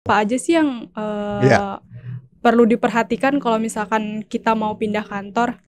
Apa aja sih yang Iya. perlu diperhatikan kalau misalkan kita mau pindah kantor?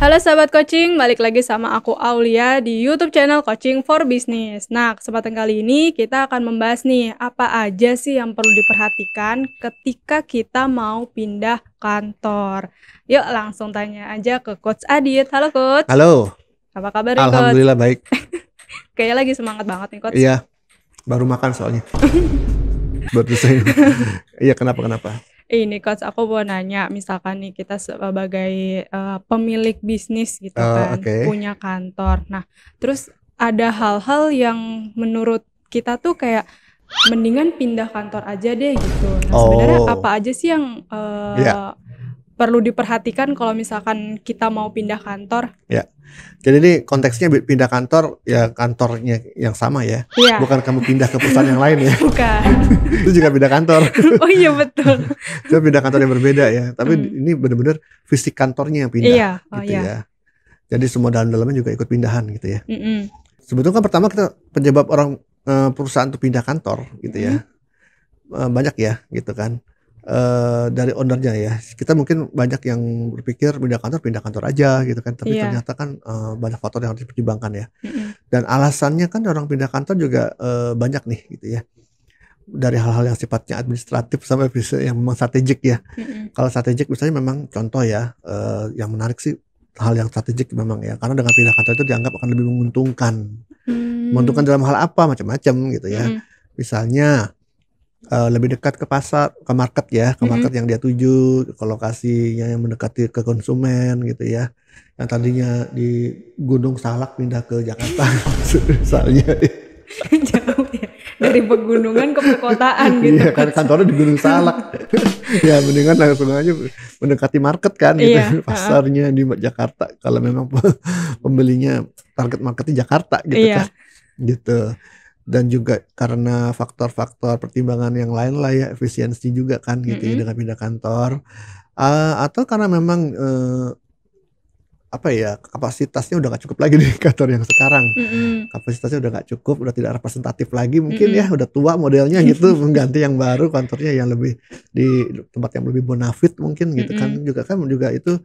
Halo sahabat coaching, balik lagi sama aku Aulia di YouTube channel Coaching for Business. Nah, kesempatan kali ini kita akan membahas nih, apa aja sih yang perlu diperhatikan ketika kita mau pindah kantor. Yuk langsung tanya aja ke Coach Adit. Halo Coach. Halo. Apa kabar nih Coach? Alhamdulillah baik. Kayaknya lagi semangat banget nih Coach. Iya, baru makan soalnya. Baru saya. Iya, kenapa? Ini Coach, aku mau nanya, misalkan nih kita sebagai pemilik bisnis gitu kan, Oke. punya kantor. Nah, terus ada hal-hal yang menurut kita tuh kayak mendingan pindah kantor aja deh gitu. Nah, sebenarnya apa aja sih yang Iya. perlu diperhatikan kalau misalkan kita mau pindah kantor? Ya. Jadi ini konteksnya pindah kantor, ya kantornya yang sama ya. Iya. Bukan kamu pindah ke perusahaan yang lain ya. Bukan. Itu juga pindah kantor. Oh iya betul. Itu pindah kantor yang berbeda ya. Tapi ini benar-benar fisik kantornya yang pindah. Iya. Oh gitu iya. ya. Jadi semua dalam-dalamnya juga ikut pindahan gitu ya. Mm-mm. Sebetulnya kan pertama kita penyebab orang perusahaan untuk pindah kantor gitu ya. Banyak ya gitu kan. Dari ownernya ya, kita mungkin banyak yang berpikir pindah kantor aja gitu kan, tapi Iya. ternyata kan banyak faktor yang harus dipertimbangkan ya. Mm-mm. Dan alasannya kan orang pindah kantor juga banyak nih gitu ya, dari hal-hal yang sifatnya administratif sampai bisa yang memang strategik ya. Mm-mm. Kalau strategik misalnya memang contoh ya, yang menarik sih hal yang strategik memang ya, karena dengan pindah kantor itu dianggap akan lebih menguntungkan. Menguntungkan dalam hal apa, macam-macam gitu ya. Misalnya lebih dekat ke pasar, ke market ya, ke market yang dia tuju, ke lokasinya yang mendekati ke konsumen gitu ya. Yang tadinya di Gunung Salak pindah ke Jakarta misalnya. Jauh ya, dari pegunungan ke perkotaan gitu. Iya kan, kantornya di Gunung Salak. Ya mendingan langsung aja mendekati market kan gitu. Iya. Pasarnya di Jakarta, kalau memang pembelinya target marketnya Jakarta gitu Iya. kan. Gitu. Dan juga karena faktor-faktor pertimbangan yang lain lah ya, efisiensi juga kan gitu ya dengan pindah kantor. Atau karena memang apa ya, kapasitasnya udah gak cukup lagi di kantor yang sekarang. Kapasitasnya udah gak cukup, udah tidak representatif lagi mungkin ya, udah tua modelnya gitu, mengganti yang baru, kantornya yang lebih di tempat yang lebih bonafit mungkin gitu kan. Juga itu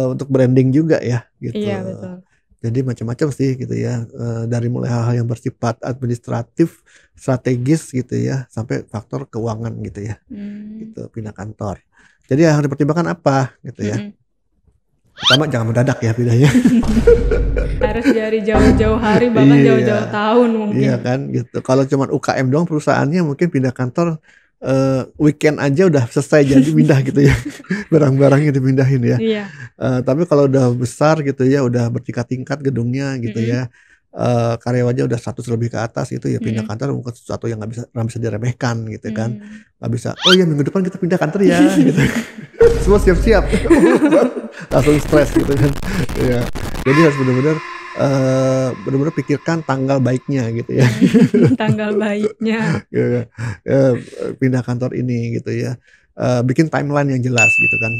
untuk branding juga ya gitu. Iya betul. Jadi macam-macam sih gitu ya, dari mulai hal-hal yang bersifat administratif, strategis gitu ya, sampai faktor keuangan gitu ya, gitu pindah kantor. Jadi yang harus dipertimbangkan apa gitu ya. Pertama jangan mendadak ya pindahnya. Harus dari jauh-jauh hari, bahkan jauh-jauh tahun mungkin. Iya kan gitu. Kalau cuma UKM doang perusahaannya, mungkin pindah kantor weekend aja udah selesai jadi pindah gitu ya. Barang-barangnya dipindahin ya. Iya. Tapi kalau udah besar gitu ya, udah bertingkat-tingkat gedungnya gitu ya, karyawannya udah 100 lebih ke atas gitu ya, pindah kantor bukan sesuatu yang nggak bisa diremehkan gitu kan. Nggak bisa, oh ya minggu depan kita pindah kantor ya gitu. Semua siap-siap. Langsung stres gitu kan. Ya. Jadi harus benar-benar pikirkan tanggal baiknya gitu ya. Tanggal baiknya. Pindah kantor ini gitu ya. Bikin timeline yang jelas gitu kan.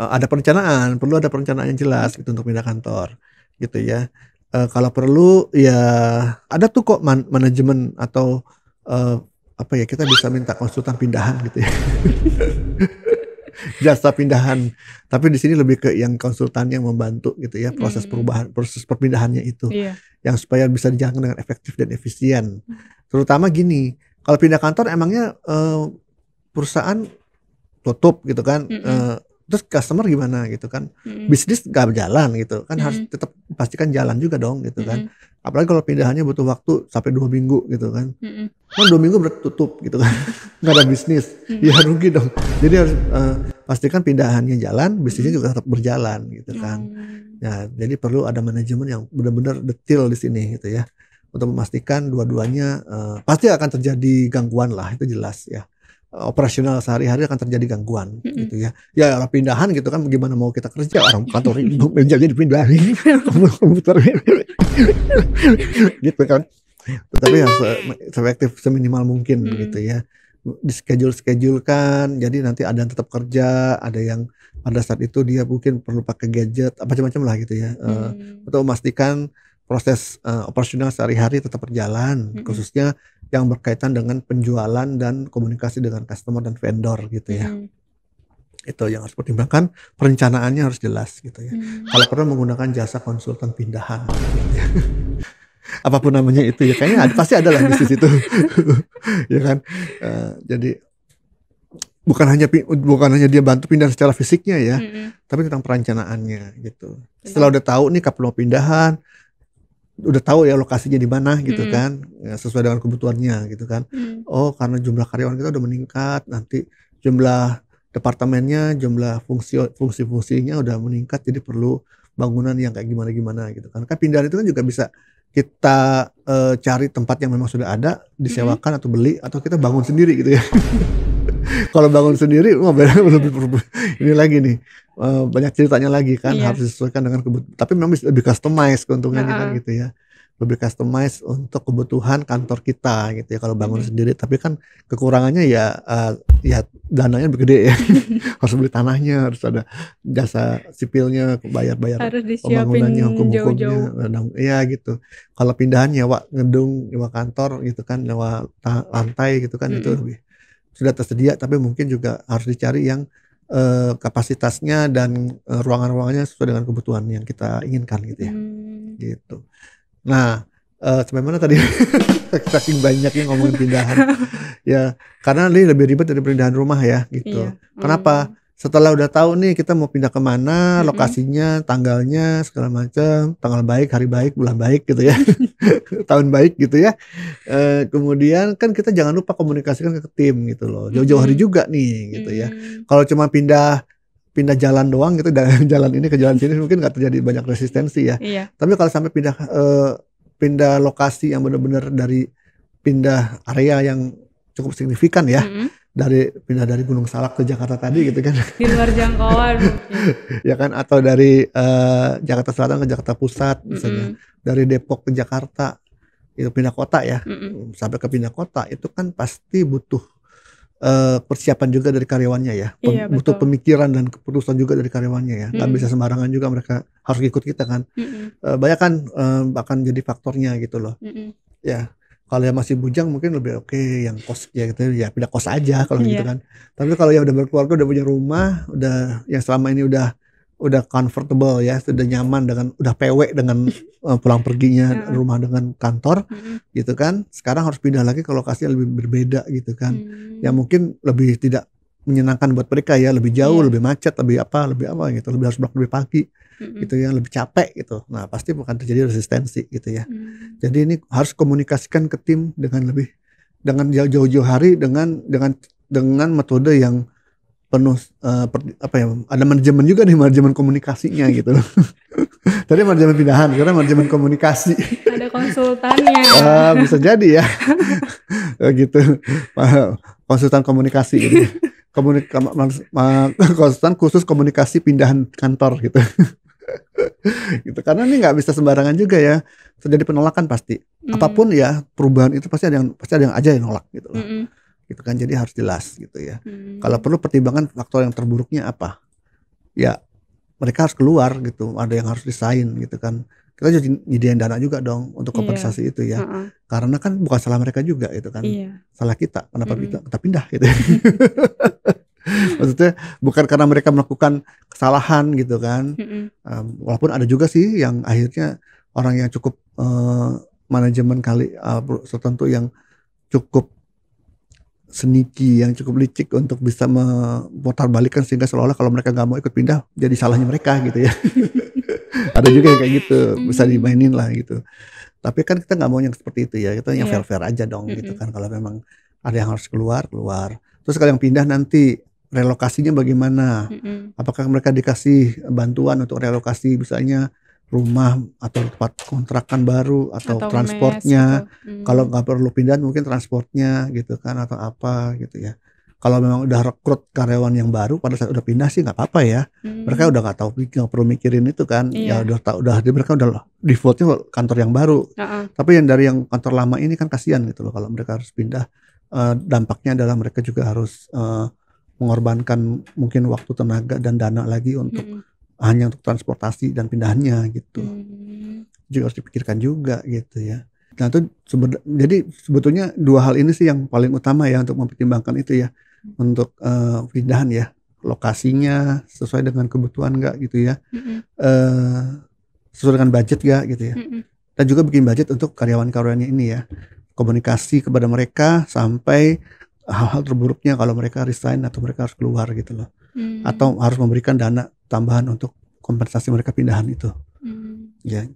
Ada perencanaan, perlu ada perencanaan yang jelas gitu untuk pindah kantor gitu ya. Kalau perlu ya ada tuh kok manajemen atau apa ya, kita bisa minta konsultan pindahan gitu ya. Jasa pindahan, tapi di sini lebih ke yang konsultan yang membantu gitu ya, proses perpindahannya itu, yang supaya bisa dijalankan dengan efektif dan efisien. Terutama gini, kalau pindah kantor emangnya perusahaan tutup gitu kan, terus customer gimana gitu kan, bisnis gak berjalan gitu kan, harus tetap pastikan jalan juga dong gitu kan. Apalagi kalau pindahannya butuh waktu sampai 2 minggu gitu kan, kan 2 minggu bertutup gitu kan, nggak ada bisnis, ya rugi dong. Jadi harus pastikan pindahannya jalan, bisnisnya juga tetap berjalan gitu kan. Ya, jadi perlu ada manajemen yang benar-benar detail di sini gitu ya, untuk memastikan dua-duanya pasti akan terjadi gangguan lah, itu jelas ya. Operasional sehari-hari akan terjadi gangguan gitu ya. Ya pindahan gitu kan, gimana mau kita kerja, orang kantor mejanya dipindahin, komputer gitu kan. Tetapi harus efektif seminimal mungkin gitu ya. Di schedule kan, jadi nanti ada yang tetap kerja, ada yang pada saat itu dia mungkin perlu pakai gadget, macam-macam lah gitu ya. Untuk memastikan proses operasional sehari-hari tetap berjalan, khususnya yang berkaitan dengan penjualan dan komunikasi dengan customer dan vendor gitu ya. Itu yang harus dipertimbangkan, perencanaannya harus jelas gitu ya. Kalau perlu menggunakan jasa konsultan pindahan gitu ya. Apapun namanya itu ya, kayaknya pasti ada lah bisnis itu. Ya kan. Jadi bukan hanya dia bantu pindah secara fisiknya ya, tapi tentang perencanaannya gitu. Setelah udah tahu nih kapan mau pindahan, udah tahu ya lokasinya di mana gitu kan, ya, sesuai dengan kebutuhannya gitu kan. Oh, karena jumlah karyawan kita udah meningkat, nanti jumlah departemennya, jumlah fungsi-fungsinya udah meningkat, jadi perlu bangunan yang kayak gimana gitu kan. Kan pindahan itu kan juga bisa kita cari tempat yang memang sudah ada, disewakan atau beli, atau kita bangun sendiri gitu ya. Kalau bangun sendiri, ini lagi nih, banyak ceritanya lagi kan, harus disesuaikan dengan kebutuhan. Tapi memang bisa lebih customize keuntungannya kan gitu ya, lebih customize untuk kebutuhan kantor kita gitu ya kalau bangun sendiri. Tapi kan kekurangannya ya dananya gede ya. Harus beli tanahnya, harus ada jasa sipilnya, bayar pembangunannya, hukum-hukumnya, ya gitu. Kalau pindahan nyewa gedung, nyewa kantor gitu kan, nyewa lantai gitu kan, itu lebih sudah tersedia, tapi mungkin juga harus dicari yang kapasitasnya dan ruangan-ruangannya sesuai dengan kebutuhan yang kita inginkan gitu ya. Gitu. Nah, sampai mana tadi? Saking banyaknya ngomongin pindahan. Ya, karena ini lebih ribet dari pindahan rumah ya gitu. Kenapa? Setelah udah tahu nih kita mau pindah kemana, lokasinya, tanggalnya, segala macam, tanggal baik, hari baik, bulan baik gitu ya, tahun baik gitu ya. Kemudian kan kita jangan lupa komunikasikan ke tim gitu loh, jauh-jauh hari juga nih gitu ya. Kalau cuma pindah jalan doang gitu, dari jalan ini ke jalan sini mungkin nggak terjadi banyak resistensi ya. Tapi kalau sampai pindah lokasi yang benar-benar dari pindah area yang cukup signifikan ya. Pindah dari Gunung Salak ke Jakarta tadi gitu kan, di luar jangkauan ya kan, atau dari Jakarta Selatan ke Jakarta Pusat misalnya, dari Depok ke Jakarta, itu pindah kota ya. Sampai ke pindah kota itu kan pasti butuh persiapan juga dari karyawannya ya, butuh pemikiran dan keputusan juga dari karyawannya ya. Nggak bisa sembarangan juga, mereka harus ikut kita kan. Banyak kan bahkan jadi faktornya gitu loh. Ya, kalau yang masih bujang mungkin lebih oke yang kos ya gitu ya, pindah kos aja kalau gitu kan. Tapi kalau yang udah berkeluarga, udah punya rumah, udah yang selama ini udah comfortable ya, sudah nyaman dengan, udah PW dengan pulang perginya rumah dengan kantor gitu kan. Sekarang harus pindah lagi ke lokasi yang lebih berbeda gitu kan. Yang mungkin lebih tidak menyenangkan buat mereka ya, lebih jauh, lebih macet, lebih apa gitu, lebih harus pulang lebih pagi gitu ya, lebih capek gitu. Nah, pasti bukan terjadi resistensi gitu ya. Jadi ini harus komunikasikan ke tim dengan jauh-jauh hari, dengan metode yang penuh ada manajemen juga nih, manajemen komunikasinya gitu. Tadi manajemen pindahan, karena manajemen komunikasi. Ada konsultannya. Bisa jadi ya. Gitu. Konsultan komunikasi gitu. Konsultan khusus komunikasi pindahan kantor gitu. Gitu. Karena ini nggak bisa sembarangan juga ya, terjadi penolakan pasti. Apapun ya, perubahan itu pasti ada yang aja yang nolak gitu loh. Gitu kan, jadi harus jelas gitu ya. Kalau perlu pertimbangan faktor yang terburuknya apa, ya mereka harus keluar gitu, ada yang harus resign gitu kan. Kita jadi nyediain dana juga dong untuk kompensasi itu ya. Karena kan bukan salah mereka juga gitu kan, salah kita, kenapa kita pindah gitu. Maksudnya bukan karena mereka melakukan kesalahan gitu kan. Walaupun ada juga sih yang akhirnya orang yang cukup manajemen tertentu yang cukup sneaky, yang cukup licik untuk bisa memutar balikan sehingga seolah-olah kalau mereka nggak mau ikut pindah jadi salahnya mereka gitu ya. Ada juga yang kayak gitu, bisa dimainin lah gitu. Tapi kan kita nggak mau yang seperti itu ya, kita yang fair-fair aja dong gitu kan. Kalau memang ada yang harus keluar. Terus kalau yang pindah nanti relokasinya bagaimana? Apakah mereka dikasih bantuan untuk relokasi, misalnya rumah atau tempat kontrakan baru atau transportnya gitu. Kalau nggak perlu pindah mungkin transportnya gitu kan, atau apa gitu ya. Kalau memang udah rekrut karyawan yang baru pada saat udah pindah sih nggak apa-apa ya. Mereka udah nggak tahu, nggak perlu mikirin itu kan. Ya udah tahu, mereka udah defaultnya kantor yang baru. Tapi yang dari yang kantor lama ini kan kasihan gitu loh kalau mereka harus pindah. Dampaknya adalah mereka juga harus mengorbankan mungkin waktu, tenaga dan dana lagi untuk hanya untuk transportasi dan pindahannya gitu. juga harus dipikirkan juga gitu ya. Nah itu jadi sebetulnya dua hal ini sih yang paling utama ya untuk mempertimbangkan itu ya, untuk pindahan ya, lokasinya sesuai dengan kebutuhan nggak gitu ya, sesuai dengan budget nggak gitu ya, dan juga bikin budget untuk karyawan-karyawannya ini ya, komunikasi kepada mereka sampai hal-hal terburuknya kalau mereka resign atau mereka harus keluar gitu loh, atau harus memberikan dana tambahan untuk kompensasi mereka pindahan itu, ya.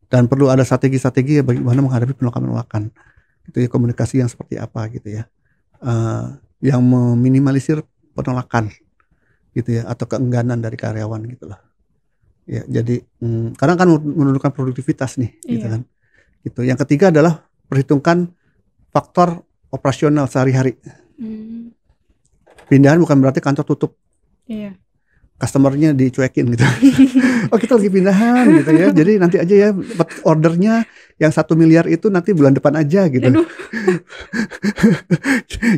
Dan perlu ada strategi-strategi ya bagaimana menghadapi penolakan-penolakan gitu ya, komunikasi yang seperti apa gitu ya, yang meminimalisir penolakan gitu ya, atau keengganan dari karyawan gitu loh ya. Jadi karena kan menurunkan produktivitas nih gitu kan gitu. Yang ketiga adalah perhitungkan faktor operasional sehari-hari. Pindahan bukan berarti kantor tutup, customernya dicuekin gitu. Oh kita lagi pindahan gitu ya, jadi nanti aja ya ordernya yang 1 miliar itu nanti bulan depan aja gitu.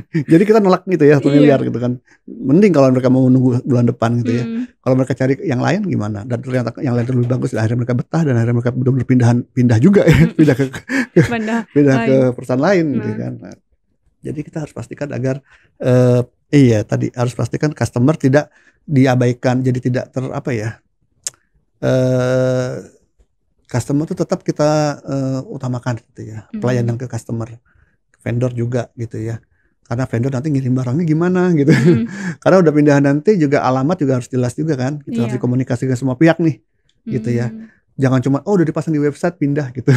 Jadi kita nolak gitu ya 1 miliar gitu kan. Mending kalau mereka mau nunggu bulan depan gitu ya. Kalau mereka cari yang lain gimana, dan ternyata yang lain lebih bagus, dan akhirnya mereka betah, dan akhirnya mereka benar-benar pindah juga ya, pindah ke perusahaan lain gitu kan. Nah, jadi kita harus pastikan agar tadi harus pastikan customer tidak diabaikan, jadi tidak customer itu tetap kita utamakan gitu ya, pelayanan ke customer, vendor juga gitu ya, karena vendor nanti ngirim barangnya gimana gitu, karena udah pindahan nanti juga alamat juga harus jelas juga kan, kita harus dikomunikasikan semua pihak nih gitu ya, jangan cuma udah dipasang di website pindah gitu.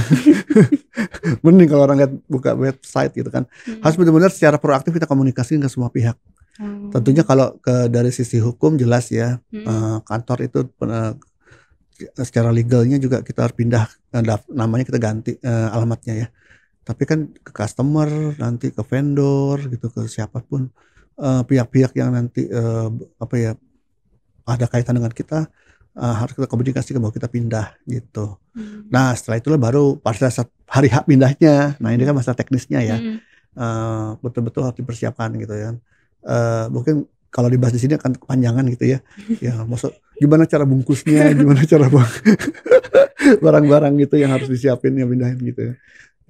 Mending kalau orang lihat buka website gitu kan, harus benar-benar secara proaktif kita komunikasikan ke semua pihak. Tentunya kalau dari sisi hukum jelas ya, kantor itu secara legalnya juga kita harus pindah, namanya kita ganti alamatnya ya. Tapi kan ke customer, nanti ke vendor gitu, ke siapapun pihak-pihak yang nanti ada kaitan dengan kita, harus kita komunikasikan bahwa kita pindah gitu. Nah setelah itulah baru pada saat hari H pindahnya, nah ini kan masalah teknisnya ya, betul-betul harus dipersiapkan gitu ya. Mungkin kalau dibahas di sini akan kepanjangan gitu ya. Ya, maksud gimana cara bungkusnya, gimana cara barang-barang gitu yang harus disiapin, yang pindahin gitu ya.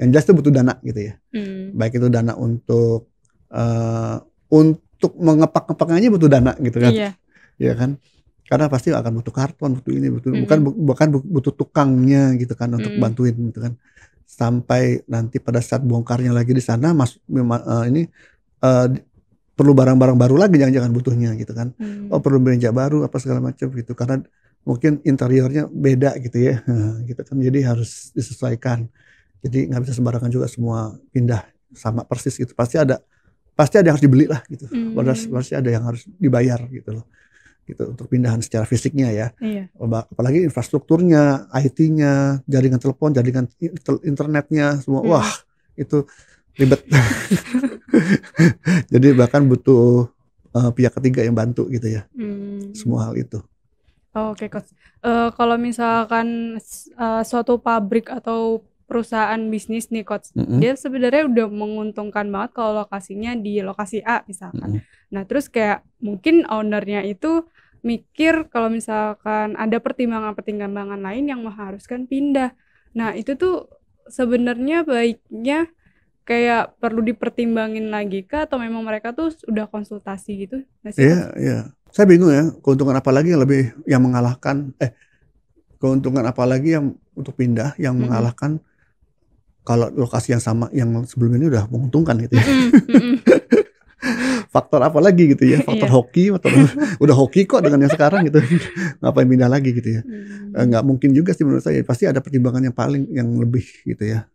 Yang jelas itu butuh dana gitu ya. Baik itu dana untuk mengepak-ngepaknya butuh dana gitu kan. Ya kan? Karena pasti akan butuh karton, butuh ini, bukan butuh tukangnya gitu kan untuk bantuin gitu kan. Sampai nanti pada saat bongkarnya lagi di sana perlu barang-barang baru lagi, jangan-jangan butuhnya gitu kan. Perlu meja baru apa segala macam gitu, karena mungkin interiornya beda gitu ya, gitu kan. Jadi harus disesuaikan. Jadi nggak bisa sembarangan juga semua pindah sama persis gitu. Pasti ada yang harus dibeli lah gitu. Pasti ada yang harus dibayar gitu loh. Gitu untuk pindahan secara fisiknya ya. Apalagi infrastrukturnya, IT-nya, jaringan telepon, jaringan internetnya semua. Wah, itu ribet. Jadi bahkan butuh pihak ketiga yang bantu gitu ya, semua hal itu. Oke, Coach. Kalau misalkan suatu pabrik atau perusahaan bisnis nih, Coach, dia sebenarnya udah menguntungkan banget kalau lokasinya di lokasi A misalkan. Nah terus kayak mungkin ownernya itu mikir kalau misalkan ada pertimbangan-pertimbangan lain yang mengharuskan pindah. Nah itu tuh sebenarnya baiknya kayak perlu dipertimbangin lagi kah, atau memang mereka tuh udah konsultasi gitu? Iya. Saya bingung ya, keuntungan apa lagi yang mengalahkan keuntungan apa lagi yang untuk pindah yang mengalahkan kalau lokasi yang sama yang sebelum ini udah menguntungkan gitu ya. Faktor apa lagi gitu ya? Faktor hoki, udah hoki kok dengan yang sekarang gitu. Ngapain pindah lagi gitu ya? Nggak mungkin juga sih menurut saya. Pasti ada pertimbangan yang lebih gitu ya,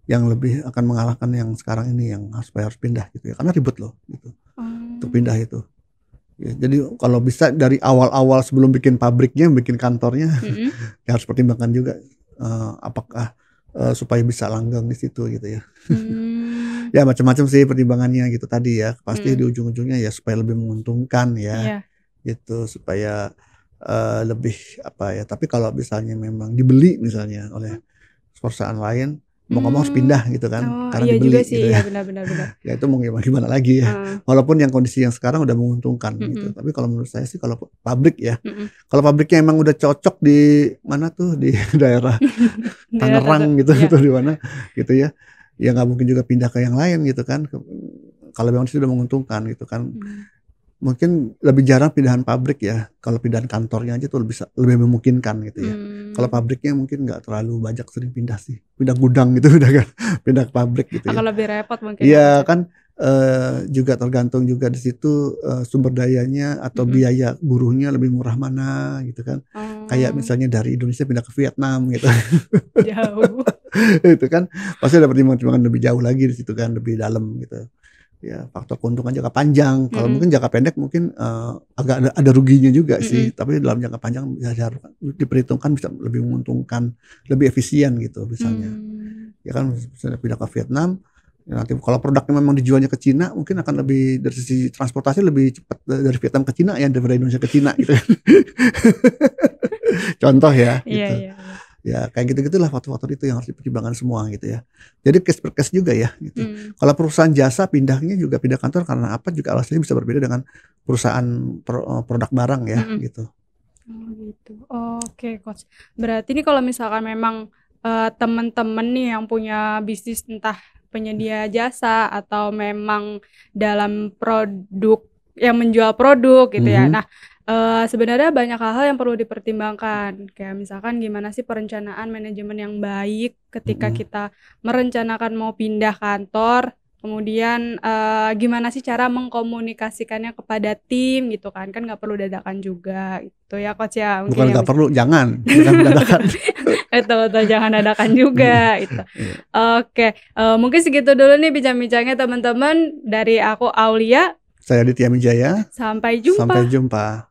yang lebih akan mengalahkan yang sekarang ini yang harus pindah gitu ya, karena ribet loh gitu untuk pindah itu ya. Jadi kalau bisa dari awal-awal sebelum bikin pabriknya, bikin kantornya, ya harus pertimbangkan juga apakah supaya bisa langgeng di situ gitu ya. Ya macam-macam sih pertimbangannya gitu tadi ya, pasti di ujung-ujungnya ya supaya lebih menguntungkan ya, gitu, supaya lebih apa ya. Tapi kalau misalnya memang dibeli misalnya oleh perusahaan lain, mau ngomong harus pindah gitu kan, karena dibeli juga sih, gitu ya. Benar. Ya itu mau gimana lagi ya. Walaupun yang kondisi yang sekarang udah menguntungkan gitu. Tapi kalau menurut saya sih kalau pabrik ya, kalau pabriknya emang udah cocok di mana tuh di daerah Tangerang gitu, itu di mana gitu ya. Ya nggak mungkin juga pindah ke yang lain gitu kan. Kalau memang sudah menguntungkan gitu kan. Mungkin lebih jarang pindahan pabrik ya. Kalau pindahan kantornya aja tuh lebih memungkinkan gitu ya. Kalau pabriknya mungkin nggak terlalu banyak sering pindah sih. Pindah gudang gitu pindah ke pabrik gitu ya. Akan lebih repot mungkin. Iya kan juga tergantung juga di situ sumber dayanya atau biaya buruhnya lebih murah mana gitu kan. Kayak misalnya dari Indonesia pindah ke Vietnam gitu. Jauh. Itu kan pasti ada pertimbangan lebih jauh lagi di situ kan, lebih dalam gitu. Ya faktor keuntungan jangka panjang. Kalau mungkin jangka pendek mungkin agak ada ruginya juga sih, tapi dalam jangka panjang bisa diperhitungkan bisa lebih menguntungkan, lebih efisien gitu misalnya. Ya kan misalnya pindah ke Vietnam, ya nanti kalau produknya memang dijualnya ke Cina mungkin akan lebih dari sisi transportasi lebih cepat dari Vietnam ke Cina ya daripada Indonesia ke Cina gitu. Contoh ya gitu. Iya. Ya kayak gitu-gitulah faktor-faktor itu yang harus dipertimbangkan semua gitu ya. Jadi case per case juga ya gitu. Kalau perusahaan jasa pindahnya juga pindah kantor karena apa juga alasannya bisa berbeda dengan perusahaan produk barang ya gitu. Oh gitu. Oke, Coach. Berarti ini kalau misalkan memang teman-teman nih yang punya bisnis entah penyedia jasa atau memang dalam produk yang menjual produk gitu ya. Nah, sebenarnya banyak hal-hal yang perlu dipertimbangkan. Kayak misalkan gimana sih perencanaan manajemen yang baik ketika kita merencanakan mau pindah kantor. Kemudian gimana sih cara mengkomunikasikannya kepada tim gitu kan nggak perlu dadakan juga gitu ya Coach ya. Bukan nggak perlu, jangan dadakan. Betul, jangan dadakan juga itu. Oke, mungkin segitu dulu nih bincang-bincangnya teman-teman. Dari aku Aulia. Saya Aditya Mijaya. Sampai jumpa. Sampai jumpa.